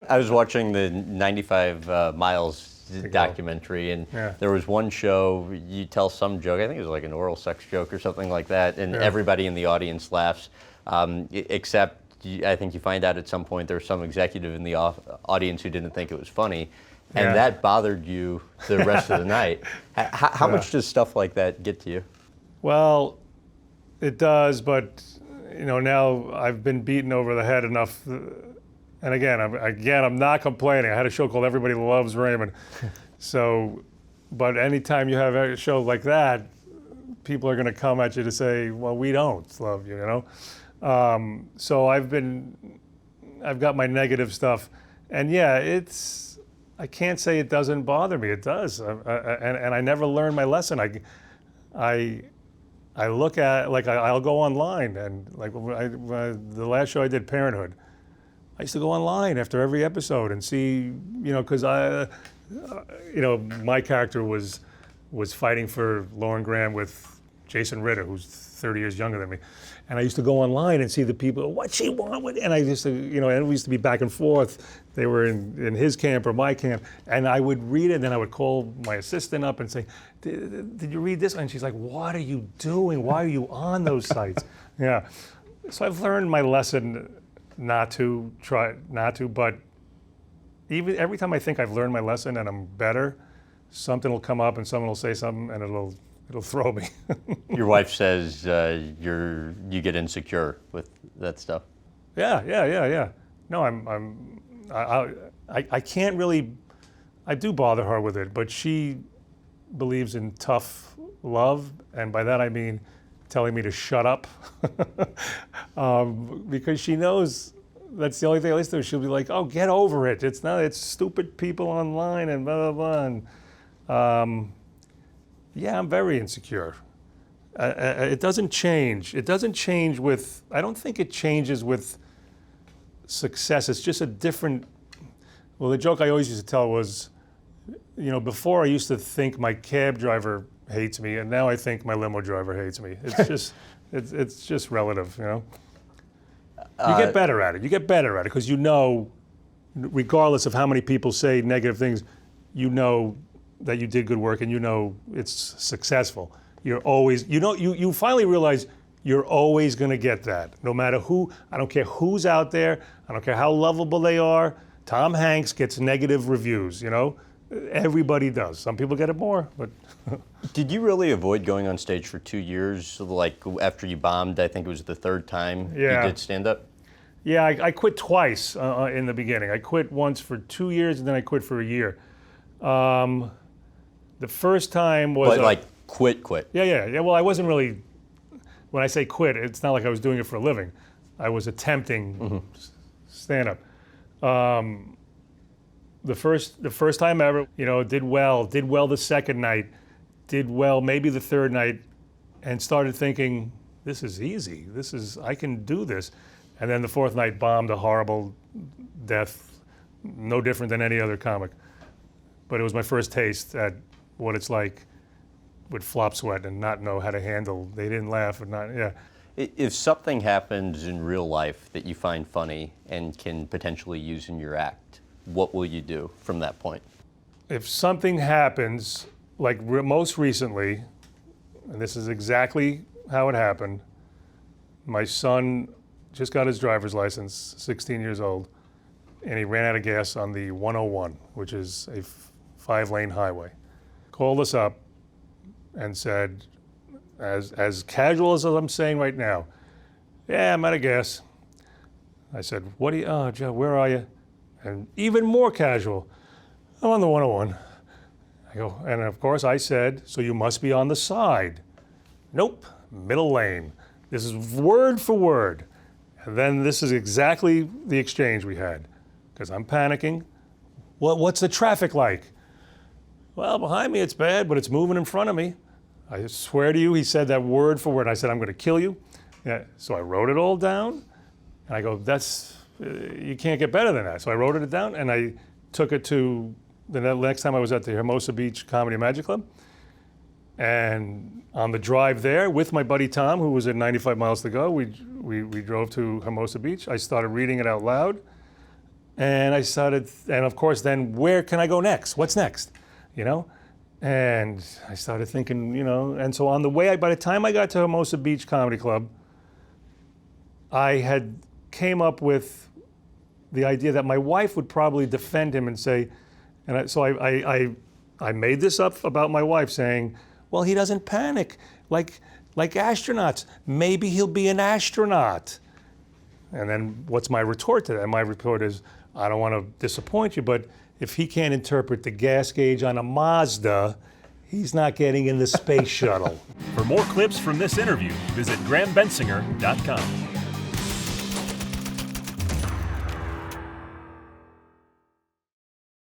I was watching the 95 Miles go. documentary, and Yeah. there was one show, you tell some joke, I think it was like an oral sex joke or something like that, and Yeah. everybody in the audience laughs, except I think you find out at some point there was some executive in the audience who didn't think it was funny, and Yeah. that bothered you the rest of the night. How much does stuff like that get to you? Well, it does, but now I've been beaten over the head enough. And again, I'm not complaining. I had a show called Everybody Loves Raymond. So, but anytime you have a show like that, people are going to come at you to say, well, we don't love you, So I've got my negative stuff. And yeah, I can't say it doesn't bother me. It does. And I never learned my lesson. I look at, I'll go online and the last show I did, Parenthood, I used to go online after every episode and see, because my character was fighting for Lauren Graham with Jason Ritter, who's 30 years younger than me. And I used to go online and see the people, what she want, and I used to, and we used to be back and forth. They were in his camp or my camp, and I would read it, and then I would call my assistant up and say, did you read this? And she's like, what are you doing? Why are you on those sites? Yeah. So I've learned my lesson not to, but even every time I think I've learned my lesson and I'm better, something will come up and someone will say something and it'll throw me. Your wife says you get insecure with that stuff. Yeah. No, I can't really, I do bother her with it, but she believes in tough love, and by that I mean telling me to shut up, because she knows that's the only thing I listen to. She'll be like, "Oh, get over it. It's stupid people online and blah blah blah." And yeah, I'm very insecure. It doesn't change. It doesn't change with. I don't think it changes with success. It's just a different. Well, the joke I always used to tell was, before I used to think my cab driver hates me, and now I think my limo driver hates me. It's just, it's just relative, You get better at it. You get better at it because regardless of how many people say negative things, that you did good work and it's successful. You're always, you finally realize you're always going to get that, no matter who. I don't care who's out there. I don't care how lovable they are. Tom Hanks gets negative reviews, Everybody does. Some people get it more, but. Did you really avoid going on stage for 2 years? Like after you bombed, I think it was the third time you did stand up? Yeah, I quit twice in the beginning. I quit once for 2 years and then I quit for a year. The first time was. But quit? Yeah. Well, I wasn't really, when I say quit, it's not like I was doing it for a living. I was attempting stand up. The first time ever, did well the second night, did well maybe the third night, and started thinking, this is easy, I can do this. And then the fourth night bombed a horrible death, no different than any other comic. But it was my first taste at what it's like with flop sweat and not know how to handle, they didn't laugh or not, yeah. If something happens in real life that you find funny and can potentially use in your act, what will you do from that point? If something happens, like most recently, and this is exactly how it happened, my son just got his driver's license, 16 years old, and he ran out of gas on the 101, which is a 5-lane highway. Called us up and said, as casual as I'm saying right now, yeah, I'm out of gas. I said, Joe, where are you? And even more casual, I'm on the 101. I go, and of course I said, so you must be on the side. Nope, middle lane. This is word for word. And then this is exactly the exchange we had, because I'm panicking. What's the traffic like? Well, behind me it's bad, but it's moving in front of me. I swear to you, he said that word for word. I said, I'm going to kill you. Yeah. So I wrote it all down, and I go, you can't get better than that. So I wrote it down, and I took it to the next time I was at the Hermosa Beach Comedy Magic Club. And on the drive there with my buddy Tom, who was at 95 miles to go, we drove to Hermosa Beach. I started reading it out loud, And I started, and of course, then where can I go next? What's next? You know? And I started thinking, you know, and so on the way, by the time I got to Hermosa Beach Comedy Club, I had came up with the idea that my wife would probably defend him and say, so I made this up about my wife saying, well, he doesn't panic like astronauts. Maybe he'll be an astronaut. And then what's my retort to that? My retort is, I don't want to disappoint you, but if he can't interpret the gas gauge on a Mazda, he's not getting in the space shuttle. For more clips from this interview, visit GrahamBensinger.com.